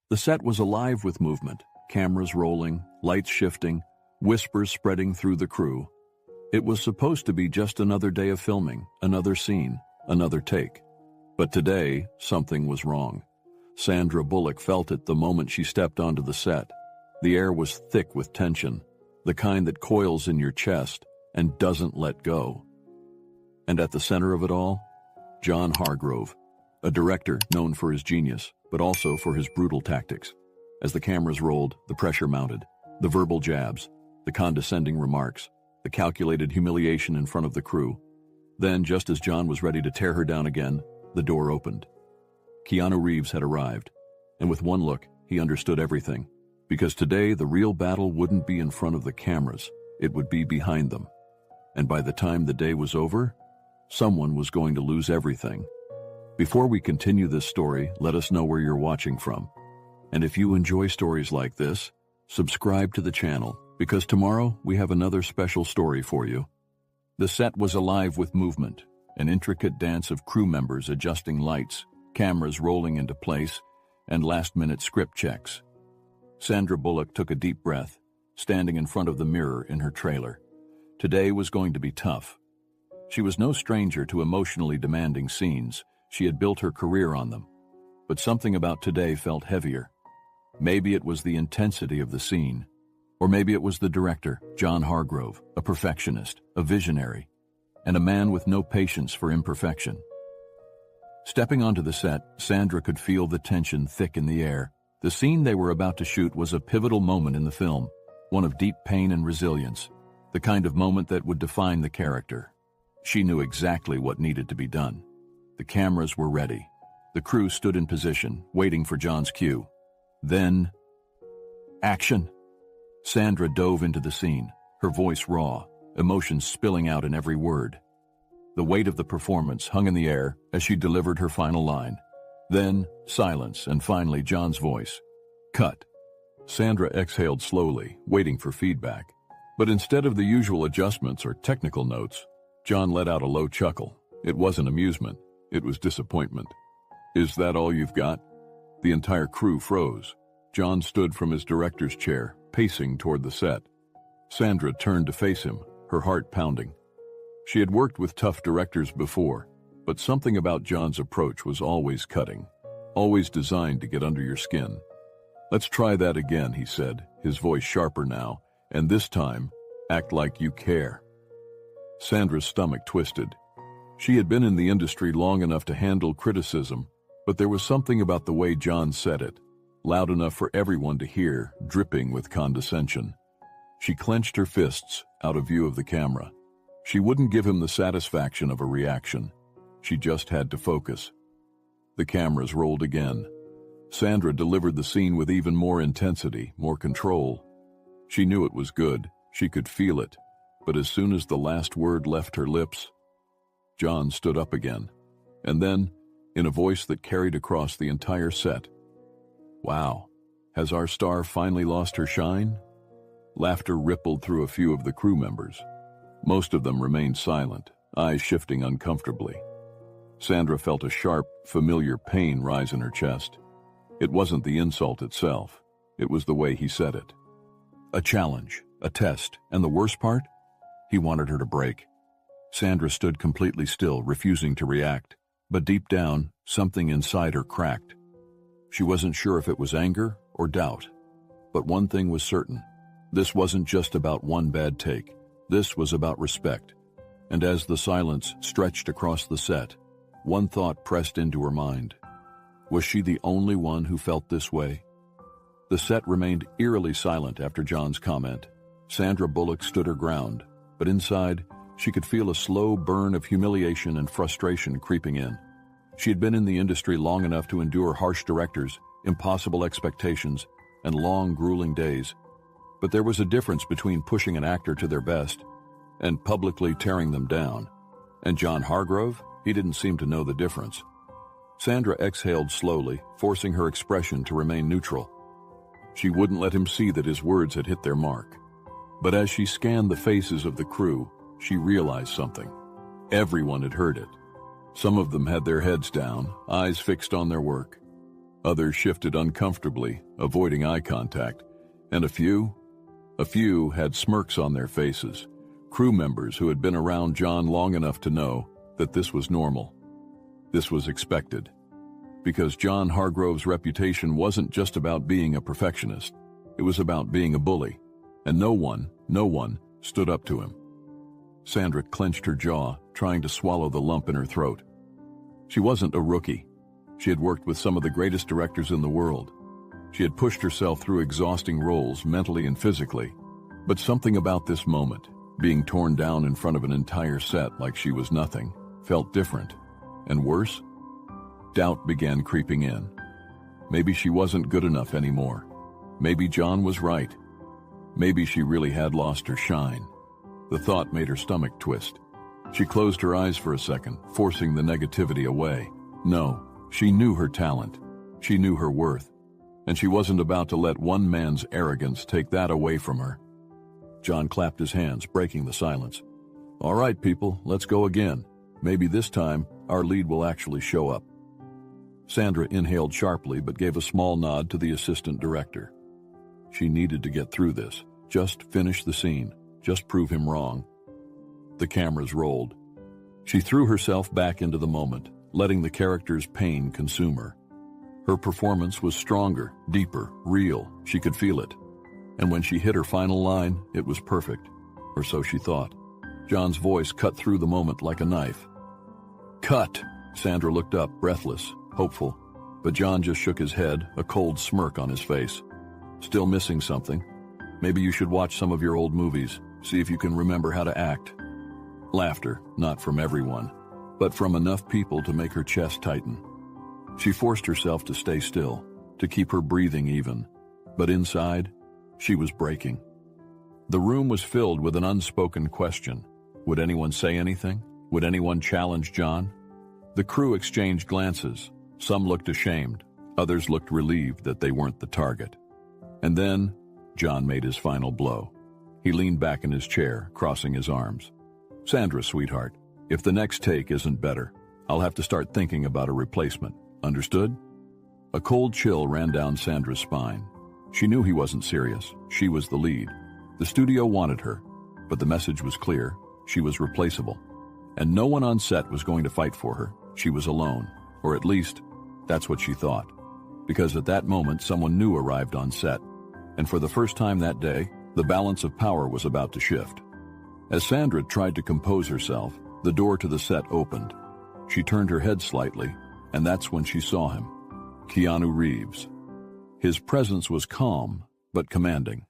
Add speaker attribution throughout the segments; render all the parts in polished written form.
Speaker 1: The set was alive with movement, cameras rolling, lights shifting, whispers spreading through the crew. It was supposed to be just another day of filming, another scene, another take. But today, something was wrong. Sandra Bullock felt it the moment she stepped onto the set. The air was thick with tension, the kind that coils in your chest and doesn't let go. And at the center of it all, John Hargrove, a director known for his genius, but also for his brutal tactics. As the cameras rolled, the pressure mounted, the verbal jabs, the condescending remarks, the calculated humiliation in front of the crew. Then, just as John was ready to tear her down again, the door opened. Keanu Reeves had arrived, and with one look, he understood everything. Because today, the real battle wouldn't be in front of the cameras, it would be behind them. And by the time the day was over, someone was going to lose everything. Before we continue this story, let us know where you're watching from. And if you enjoy stories like this, subscribe to the channel, because tomorrow we have another special story for you. The set was alive with movement, an intricate dance of crew members adjusting lights, cameras rolling into place, and last-minute script checks. Sandra Bullock took a deep breath, standing in front of the mirror in her trailer. Today was going to be tough. She was no stranger to emotionally demanding scenes. She had built her career on them. But something about today felt heavier. Maybe it was the intensity of the scene. Or maybe it was the director, John Hargrove, a perfectionist, a visionary, and a man with no patience for imperfection. Stepping onto the set, Sandra could feel the tension thick in the air. The scene they were about to shoot was a pivotal moment in the film, one of deep pain and resilience, the kind of moment that would define the character. She knew exactly what needed to be done. The cameras were ready. The crew stood in position, waiting for John's cue. Then, action! Sandra dove into the scene, her voice raw, emotions spilling out in every word. The weight of the performance hung in the air as she delivered her final line. Then, silence, and finally John's voice. Cut. Sandra exhaled slowly, waiting for feedback. But instead of the usual adjustments or technical notes, John let out a low chuckle. It wasn't amusement, it was disappointment. Is that all you've got? The entire crew froze. John stood from his director's chair, pacing toward the set. Sandra turned to face him, her heart pounding. She had worked with tough directors before, but something about John's approach was always cutting, always designed to get under your skin. Let's try that again, he said, his voice sharper now, and this time, act like you care. Sandra's stomach twisted. She had been in the industry long enough to handle criticism, but there was something about the way John said it, loud enough for everyone to hear, dripping with condescension. She clenched her fists out of view of the camera. She wouldn't give him the satisfaction of a reaction. She just had to focus. The cameras rolled again. Sandra delivered the scene with even more intensity, more control. She knew it was good. She could feel it. But as soon as the last word left her lips, John stood up again. And then, in a voice that carried across the entire set, "Wow, has our star finally lost her shine?" Laughter rippled through a few of the crew members. Most of them remained silent, eyes shifting uncomfortably. Sandra felt a sharp, familiar pain rise in her chest. It wasn't the insult itself. It was the way he said it. A challenge, a test, and the worst part? He wanted her to break. Sandra stood completely still, refusing to react. But deep down, something inside her cracked. She wasn't sure if it was anger or doubt. But one thing was certain. This wasn't just about one bad take. This was about respect. And as the silence stretched across the set, one thought pressed into her mind. Was she the only one who felt this way? The set remained eerily silent after John's comment. Sandra Bullock stood her ground, but inside, she could feel a slow burn of humiliation and frustration creeping in. She had been in the industry long enough to endure harsh directors, impossible expectations, and long, grueling days. But there was a difference between pushing an actor to their best and publicly tearing them down. And John Hargrove, he didn't seem to know the difference. Sandra exhaled slowly, forcing her expression to remain neutral. She wouldn't let him see that his words had hit their mark. But as she scanned the faces of the crew, she realized something. Everyone had heard it. Some of them had their heads down, eyes fixed on their work. Others shifted uncomfortably, avoiding eye contact, and a few had smirks on their faces, crew members who had been around John long enough to know that this was normal. This was expected, because John Hargrove's reputation wasn't just about being a perfectionist. It was about being a bully, and no one stood up to him. Sandra clenched her jaw, trying to swallow the lump in her throat. She wasn't a rookie. She had worked with some of the greatest directors in the world. She had pushed herself through exhausting roles mentally and physically. But something about this moment, being torn down in front of an entire set like she was nothing, felt different. And worse, doubt began creeping in. Maybe she wasn't good enough anymore. Maybe John was right. Maybe she really had lost her shine. The thought made her stomach twist. She closed her eyes for a second, forcing the negativity away. No, she knew her talent. She knew her worth. And she wasn't about to let one man's arrogance take that away from her. John clapped his hands, breaking the silence. All right, people, let's go again. Maybe this time, our lead will actually show up. Sandra inhaled sharply but gave a small nod to the assistant director. She needed to get through this. Just finish the scene. Just prove him wrong. The cameras rolled. She threw herself back into the moment, letting the character's pain consume her. Her performance was stronger, deeper, real. She could feel it. And when she hit her final line, it was perfect. Or so she thought. John's voice cut through the moment like a knife. Cut! Sandra looked up, breathless, hopeful. But John just shook his head, a cold smirk on his face. Still missing something. Maybe you should watch some of your old movies. See if you can remember how to act. Laughter, not from everyone, but from enough people to make her chest tighten. She forced herself to stay still, to keep her breathing even. But inside, she was breaking. The room was filled with an unspoken question. Would anyone say anything? Would anyone challenge John? The crew exchanged glances. Some looked ashamed. Others looked relieved that they weren't the target. And then, John made his final blow. He leaned back in his chair, crossing his arms. Sandra, sweetheart, if the next take isn't better, I'll have to start thinking about a replacement. Understood? A cold chill ran down Sandra's spine. She knew he wasn't serious. She was the lead. The studio wanted her, but the message was clear. She was replaceable. And no one on set was going to fight for her. She was alone. Or at least, that's what she thought. Because at that moment, someone new arrived on set. And for the first time that day, the balance of power was about to shift. As Sandra tried to compose herself, the door to the set opened. She turned her head slightly, and that's when she saw him. Keanu Reeves. His presence was calm, but commanding.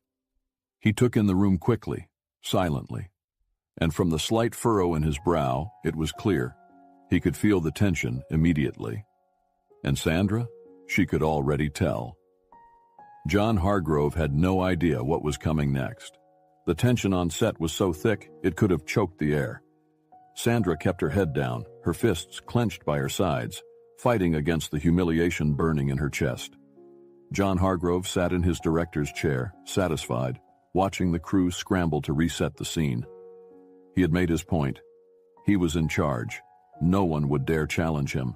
Speaker 1: He took in the room quickly, silently. And from the slight furrow in his brow, it was clear. He could feel the tension immediately. And Sandra? She could already tell. John Hargrove had no idea what was coming next. The tension on set was so thick, it could have choked the air. Sandra kept her head down, her fists clenched by her sides, fighting against the humiliation burning in her chest. John Hargrove sat in his director's chair, satisfied, watching the crew scramble to reset the scene. He had made his point. He was in charge. No one would dare challenge him.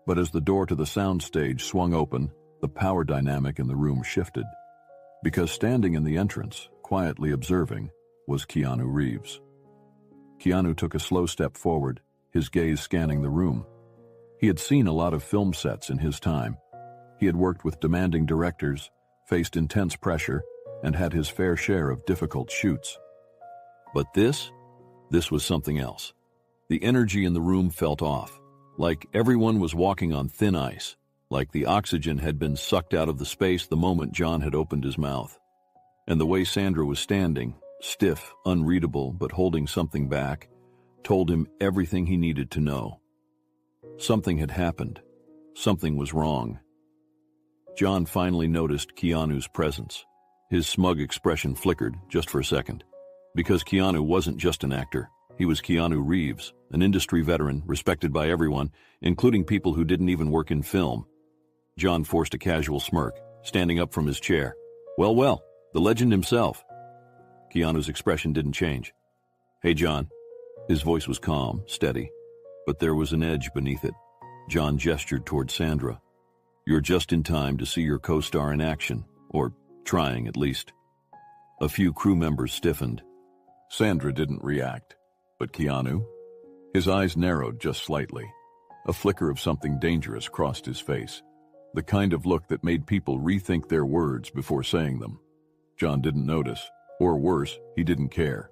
Speaker 1: But as the door to the soundstage swung open, the power dynamic in the room shifted. Because standing in the entrance, quietly observing, was Keanu Reeves. Keanu took a slow step forward, his gaze scanning the room. He had seen a lot of film sets in his time. He had worked with demanding directors, faced intense pressure, and had his fair share of difficult shoots. But this was something else. The energy in the room felt off, like everyone was walking on thin ice, like the oxygen had been sucked out of the space the moment John had opened his mouth. And the way Sandra was standing, stiff, unreadable, but holding something back, told him everything he needed to know. Something had happened. Something was wrong. John finally noticed Keanu's presence. His smug expression flickered just for a second. Because Keanu wasn't just an actor. He was Keanu Reeves, an industry veteran, respected by everyone, including people who didn't even work in film. John forced a casual smirk, standing up from his chair. Well, the legend himself. Keanu's expression didn't change. Hey, John. His voice was calm, steady, but there was an edge beneath it. John gestured toward Sandra. You're just in time to see your co-star in action, or trying at least. A few crew members stiffened. Sandra didn't react, but Keanu? His eyes narrowed just slightly. A flicker of something dangerous crossed his face, the kind of look that made people rethink their words before saying them. John didn't notice, or worse, he didn't care.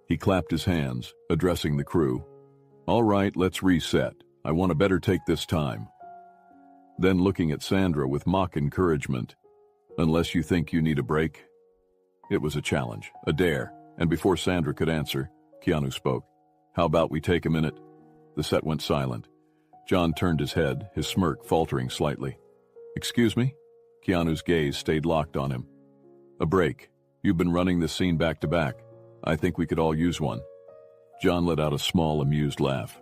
Speaker 1: He clapped his hands, addressing the crew. All right, let's reset. I want to better take this time. Then looking at Sandra with mock encouragement, unless you think you need a break? It was a challenge, a dare, and before Sandra could answer, Keanu spoke. How about we take a minute? The set went silent. John turned his head, his smirk faltering slightly. Excuse me? Keanu's gaze stayed locked on him. A break. You've been running this scene back to back. I think we could all use one. John let out a small, amused laugh.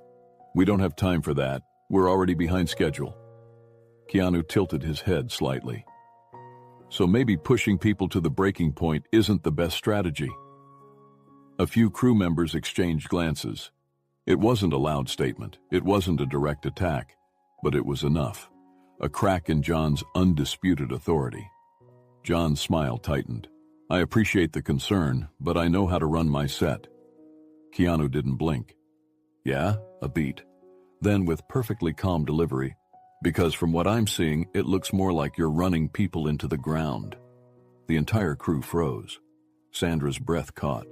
Speaker 1: We don't have time for that. We're already behind schedule. Keanu tilted his head slightly. So maybe pushing people to the breaking point isn't the best strategy. A few crew members exchanged glances. It wasn't a loud statement. It wasn't a direct attack. But it was enough. A crack in John's undisputed authority. John's smile tightened. I appreciate the concern, but I know how to run my set. Keanu didn't blink. Yeah, a beat. Then with perfectly calm delivery, because from what I'm seeing, it looks more like you're running people into the ground. The entire crew froze. Sandra's breath caught.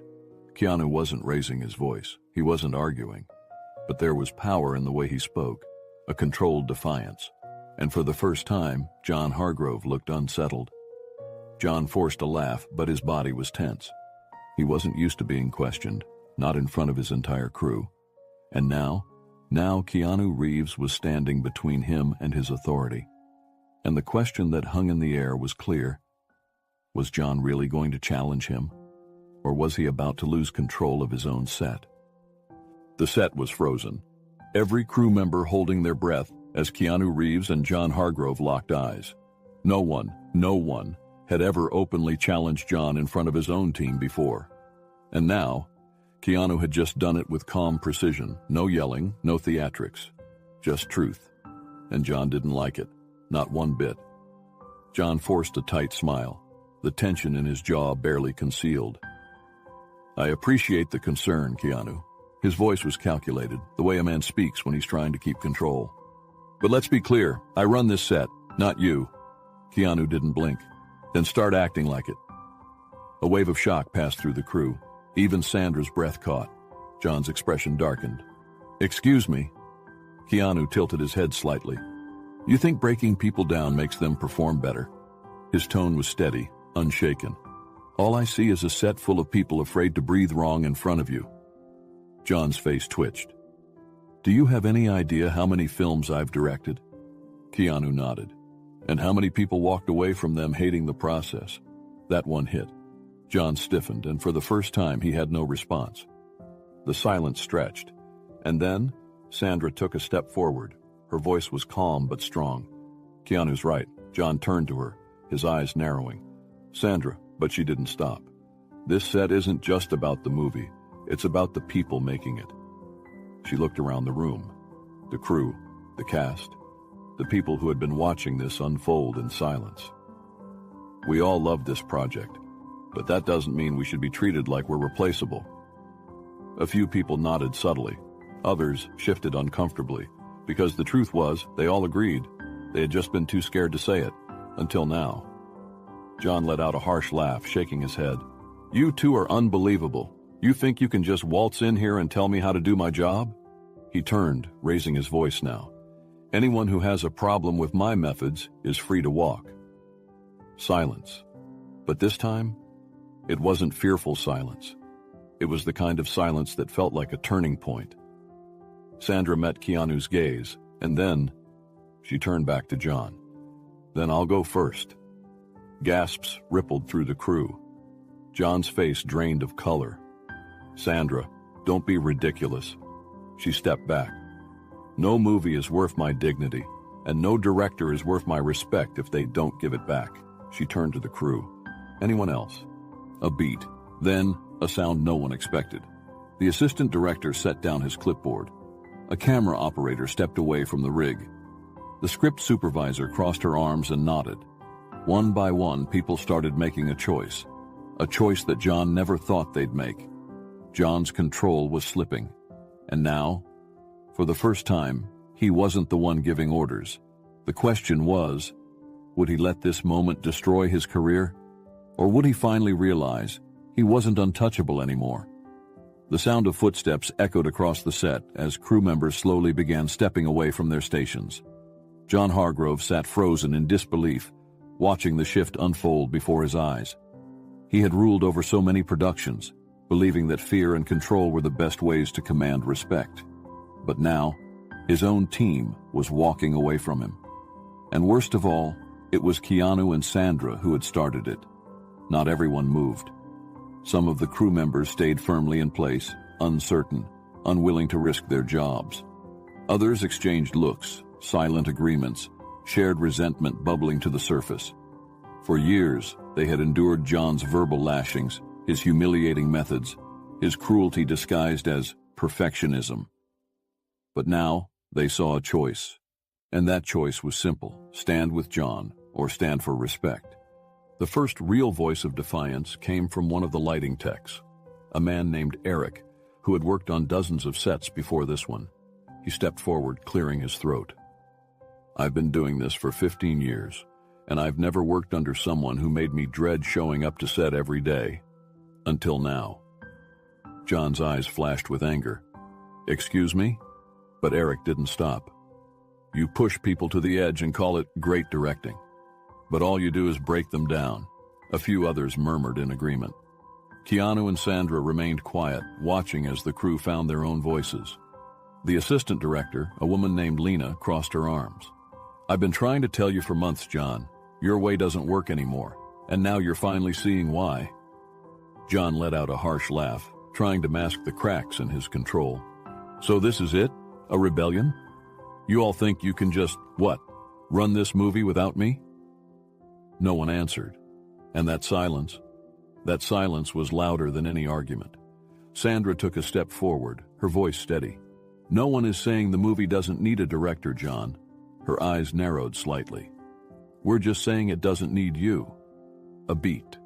Speaker 1: Keanu wasn't raising his voice. He wasn't arguing. But there was power in the way he spoke, a controlled defiance. And for the first time, John Hargrove looked unsettled. John forced a laugh, but his body was tense. He wasn't used to being questioned, not in front of his entire crew. And now Keanu Reeves was standing between him and his authority. And the question that hung in the air was clear. Was John really going to challenge him? Or was he about to lose control of his own set? The set was frozen, every crew member holding their breath as Keanu Reeves and John Hargrove locked eyes. No one had ever openly challenged John in front of his own team before. And now, Keanu had just done it with calm precision, no yelling, no theatrics, just truth. And John didn't like it, not one bit. John forced a tight smile, the tension in his jaw barely concealed. I appreciate the concern, Keanu. His voice was calculated, the way a man speaks when he's trying to keep control. But let's be clear, I run this set, not you. Keanu didn't blink. Then start acting like it. A wave of shock passed through the crew. Even Sandra's breath caught. John's expression darkened. Excuse me. Keanu tilted his head slightly. You think breaking people down makes them perform better? His tone was steady, unshaken. All I see is a set full of people afraid to breathe wrong in front of you. John's face twitched. Do you have any idea how many films I've directed? Keanu nodded. And how many people walked away from them hating the process? That one hit. John stiffened, and for the first time he had no response. The silence stretched, and then Sandra took a step forward. Her voice was calm but strong. Keanu's right. John turned to her, his eyes narrowing. Sandra, but she didn't stop. This set isn't just about the movie. It's about the people making it. She looked around the room. The crew, the cast, the people who had been watching this unfold in silence. We all love this project, but that doesn't mean we should be treated like we're replaceable. A few people nodded subtly. Others shifted uncomfortably, because the truth was, they all agreed. They had just been too scared to say it, until now. John let out a harsh laugh, shaking his head. You two are unbelievable. You think you can just waltz in here and tell me how to do my job? He turned, raising his voice now. Anyone who has a problem with my methods is free to walk. Silence. But this time, it wasn't fearful silence. It was the kind of silence that felt like a turning point. Sandra met Keanu's gaze, and then she turned back to John. Then I'll go first. Gasps rippled through the crew. John's face drained of color. Sandra, don't be ridiculous. She stepped back. No movie is worth my dignity, and no director is worth my respect if they don't give it back. She turned to the crew. Anyone else? A beat. Then, a sound no one expected. The assistant director set down his clipboard. A camera operator stepped away from the rig. The script supervisor crossed her arms and nodded. One by one, people started making a choice that John never thought they'd make. John's control was slipping. And now, for the first time, he wasn't the one giving orders. The question was, would he let this moment destroy his career? Or would he finally realize he wasn't untouchable anymore? The sound of footsteps echoed across the set as crew members slowly began stepping away from their stations. John Hargrove sat frozen in disbelief, watching the shift unfold before his eyes. He had ruled over so many productions, believing that fear and control were the best ways to command respect. But now, his own team was walking away from him. And worst of all, it was Keanu and Sandra who had started it. Not everyone moved. Some of the crew members stayed firmly in place, uncertain, unwilling to risk their jobs. Others exchanged looks, silent agreements, shared resentment bubbling to the surface. For years, they had endured John's verbal lashings, his humiliating methods, his cruelty disguised as perfectionism. But now, they saw a choice. And that choice was simple: stand with John, or stand for respect. The first real voice of defiance came from one of the lighting techs, a man named Eric, who had worked on dozens of sets before this one. He stepped forward, clearing his throat. "I've been doing this for 15 years, and I've never worked under someone who made me dread showing up to set every day. Until now." John's eyes flashed with anger. "Excuse me?" But Eric didn't stop. "You push people to the edge and call it great directing. But all you do is break them down." A few others murmured in agreement. Keanu and Sandra remained quiet, watching as the crew found their own voices. The assistant director, a woman named Lena, crossed her arms. "I've been trying to tell you for months, John. Your way doesn't work anymore, and now you're finally seeing why." John let out a harsh laugh, trying to mask the cracks in his control. "So this is it? A rebellion? You all think you can just, what, run this movie without me?" No one answered, and that silence was louder than any argument. Sandra took a step forward, her voice steady. "No one is saying the movie doesn't need a director, John." Her eyes narrowed slightly. "We're just saying it doesn't need you." A beat.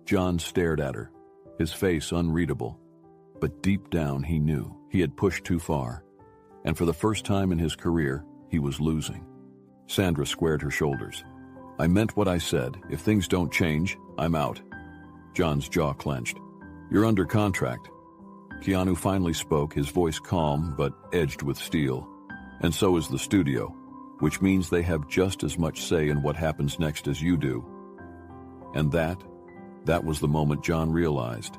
Speaker 1: John stared at her, his face unreadable. But deep down he knew he had pushed too far, and for the first time in his career, he was losing. Sandra squared her shoulders. "I meant what I said. If things don't change, I'm out." John's jaw clenched. "You're under contract." Keanu finally spoke, his voice calm but edged with steel. "And so is the studio, which means they have just as much say in what happens next as you do." And that was the moment John realized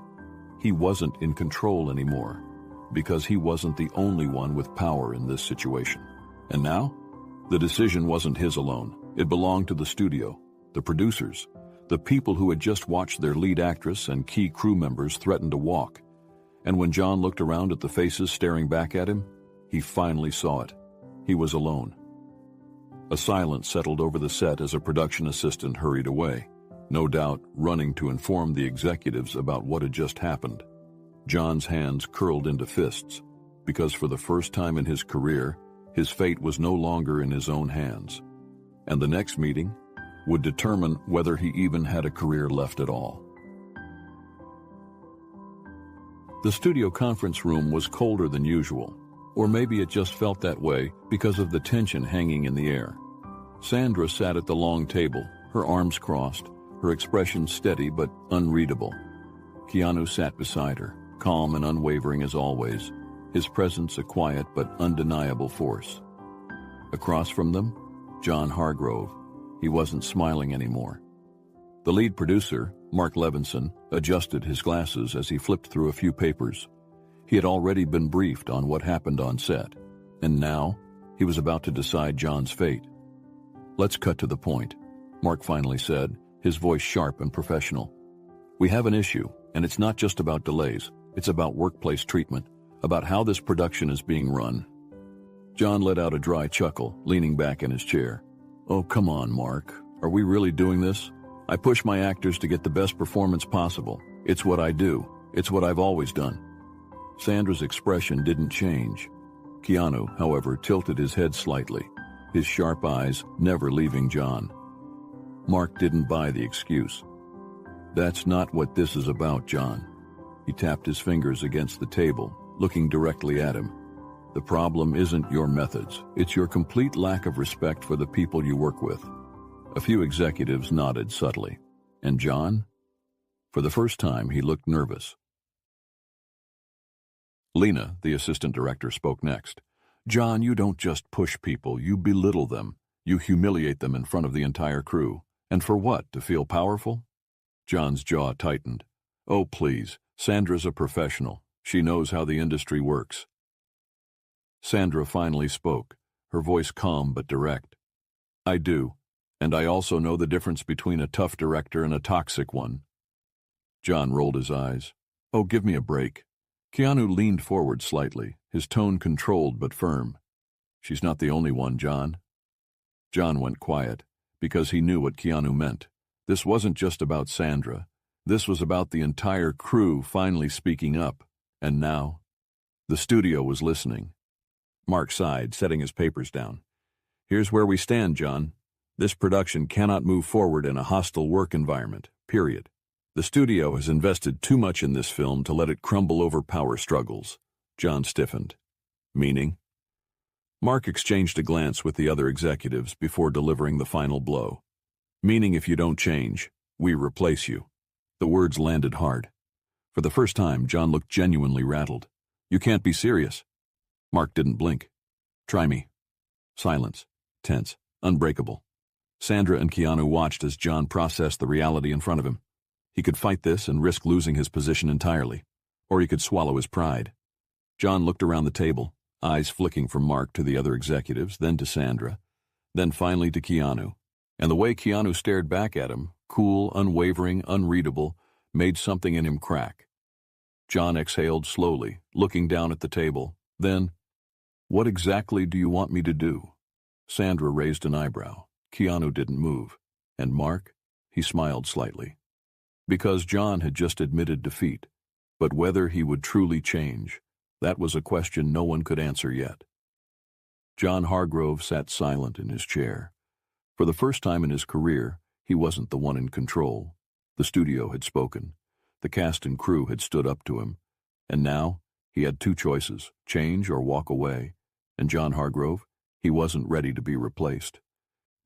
Speaker 1: he wasn't in control anymore, because he wasn't the only one with power in this situation. And now, the decision wasn't his alone. It belonged to the studio, the producers, the people who had just watched their lead actress and key crew members threaten to walk. And when John looked around at the faces staring back at him, he finally saw it. He was alone. A silence settled over the set as a production assistant hurried away, no doubt running to inform the executives about what had just happened. John's hands curled into fists, because for the first time in his career, his fate was no longer in his own hands. And the next meeting would determine whether he even had a career left at all. The studio conference room was colder than usual, or maybe it just felt that way because of the tension hanging in the air. Sandra sat at the long table, her arms crossed, her expression steady but unreadable. Keanu sat beside her, calm and unwavering as always, his presence a quiet but undeniable force. Across from them, John Hargrove. He wasn't smiling anymore. The lead producer, Mark Levinson, adjusted his glasses as he flipped through a few papers. He had already been briefed on what happened on set, and now he was about to decide John's fate. "Let's cut to the point," Mark finally said, his voice sharp and professional. "We have an issue, and it's not just about delays. It's about workplace treatment, about how this production is being run." John let out a dry chuckle, leaning back in his chair. "Oh, come on, Mark. Are we really doing this? I push my actors to get the best performance possible. It's what I do. It's what I've always done." Sandra's expression didn't change. Keanu, however, tilted his head slightly. his sharp eyes never leaving John. Mark didn't buy the excuse. "That's not what this is about, John." He tapped his fingers against the table, looking directly at him. "The problem isn't your methods. It's your complete lack of respect for the people you work with." A few executives nodded subtly. And John? For the first time, he looked nervous. Lena, the assistant director, spoke next. "John, you don't just push people, you belittle them. You humiliate them in front of the entire crew. And for what? To feel powerful?" John's jaw tightened. "Oh, please. Sandra's a professional. She knows how the industry works." Sandra finally spoke, her voice calm but direct. "I do. And I also know the difference between a tough director and a toxic one." John rolled his eyes. "Oh, give me a break." Keanu leaned forward slightly, his tone controlled but firm. "She's not the only one, John." John went quiet, because he knew what Keanu meant. This wasn't just about Sandra. This was about the entire crew finally speaking up. And now? The studio was listening. Mark sighed, setting his papers down. "Here's where we stand, John. This production cannot move forward in a hostile work environment, period. The studio has invested too much in this film to let it crumble over power struggles." John stiffened. "Meaning?" Mark exchanged a glance with the other executives before delivering the final blow. "Meaning if you don't change, we replace you." The words landed hard. For the first time, John looked genuinely rattled. "You can't be serious." Mark didn't blink. "Try me." Silence. Tense. Unbreakable. Sandra and Keanu watched as John processed the reality in front of him. He could fight this and risk losing his position entirely, or he could swallow his pride. John looked around the table, eyes flicking from Mark to the other executives, then to Sandra, then finally to Keanu. And the way Keanu stared back at him, cool, unwavering, unreadable, made something in him crack. John exhaled slowly, looking down at the table. Then, "What exactly do you want me to do?" Sandra raised an eyebrow. Keanu didn't move. And Mark? He smiled slightly. Because John had just admitted defeat. But whether he would truly change, that was a question no one could answer yet. John Hargrove sat silent in his chair. For the first time in his career, he wasn't the one in control. The studio had spoken. The cast and crew had stood up to him. And now, he had two choices, change or walk away. And John Hargrove, he wasn't ready to be replaced.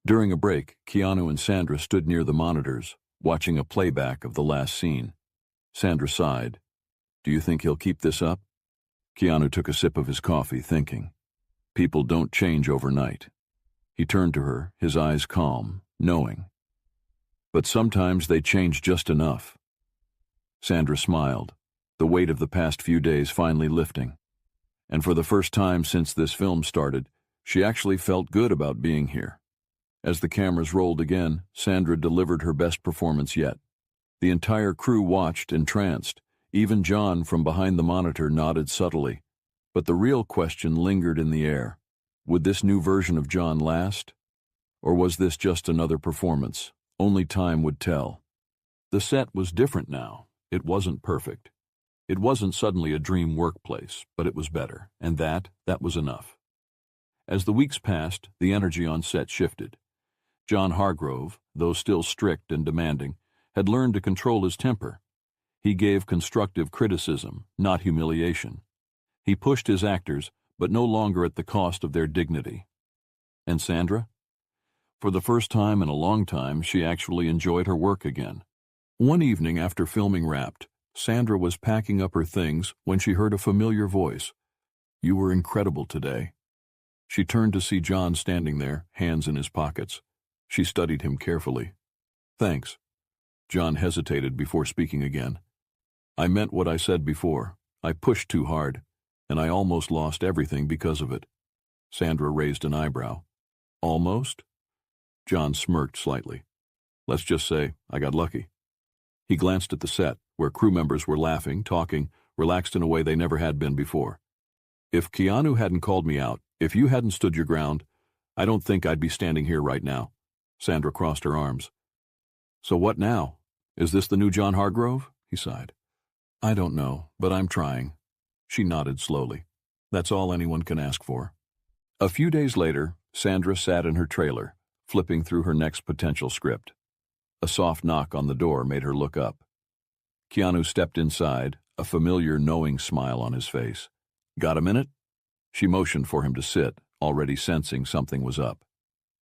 Speaker 1: During a break, Keanu and Sandra stood near the monitors, watching a playback of the last scene. Sandra sighed. "Do you think he'll keep this up?" Keanu took a sip of his coffee, thinking. People don't change overnight. He turned to her, his eyes calm, knowing. But sometimes they change just enough. Sandra smiled, the weight of the past few days finally lifting. And for the first time since this film started, she actually felt good about being here. As the cameras rolled again, Sandra delivered her best performance yet. The entire crew watched, entranced. Even John, from behind the monitor, nodded subtly. But the real question lingered in the air. Would this new version of John last? Or was this just another performance? Only time would tell. The set was different now. It wasn't perfect. It wasn't suddenly a dream workplace, but it was better, and that was enough. As the weeks passed, the energy on set shifted. John Hargrove, though still strict and demanding, had learned to control his temper. He gave constructive criticism, not humiliation. He pushed his actors, but no longer at the cost of their dignity. And Sandra? For the first time in a long time, she actually enjoyed her work again. One evening after filming wrapped, Sandra was packing up her things when she heard a familiar voice. "You were incredible today." She turned to see John standing there, hands in his pockets. She studied him carefully. "Thanks." John hesitated before speaking again. "I meant what I said before. I pushed too hard, and I almost lost everything because of it." Sandra raised an eyebrow. "Almost?" John smirked slightly. "Let's just say I got lucky." He glanced at the set, where crew members were laughing, talking, relaxed in a way they never had been before. "If Keanu hadn't called me out, if you hadn't stood your ground, I don't think I'd be standing here right now." Sandra crossed her arms. "So what now? Is this the new John Hargrove?" He sighed. "I don't know, but I'm trying." She nodded slowly. "That's all anyone can ask for." A few days later, Sandra sat in her trailer, flipping through her next potential script. A soft knock on the door made her look up. Keanu stepped inside, a familiar, knowing smile on his face. "Got a minute?" She motioned for him to sit, already sensing something was up.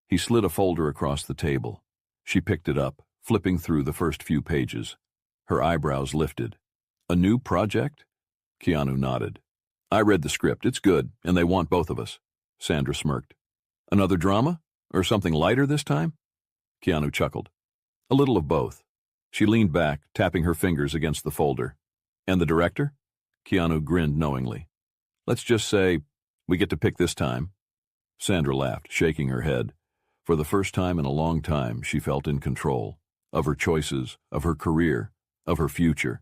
Speaker 1: He slid a folder across the table. She picked it up, flipping through the first few pages. Her eyebrows lifted. "A new project?" Keanu nodded. "I read the script. It's good, and they want both of us." Sandra smirked. "Another drama? Or something lighter this time?" Keanu chuckled. "A little of both." She leaned back, tapping her fingers against the folder. "And the director?" Keanu grinned knowingly. "Let's just say we get to pick this time." Sandra laughed, shaking her head. For the first time in a long time, she felt in control of her choices, of her career, of her future.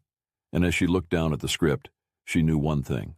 Speaker 1: And as she looked down at the script, she knew one thing.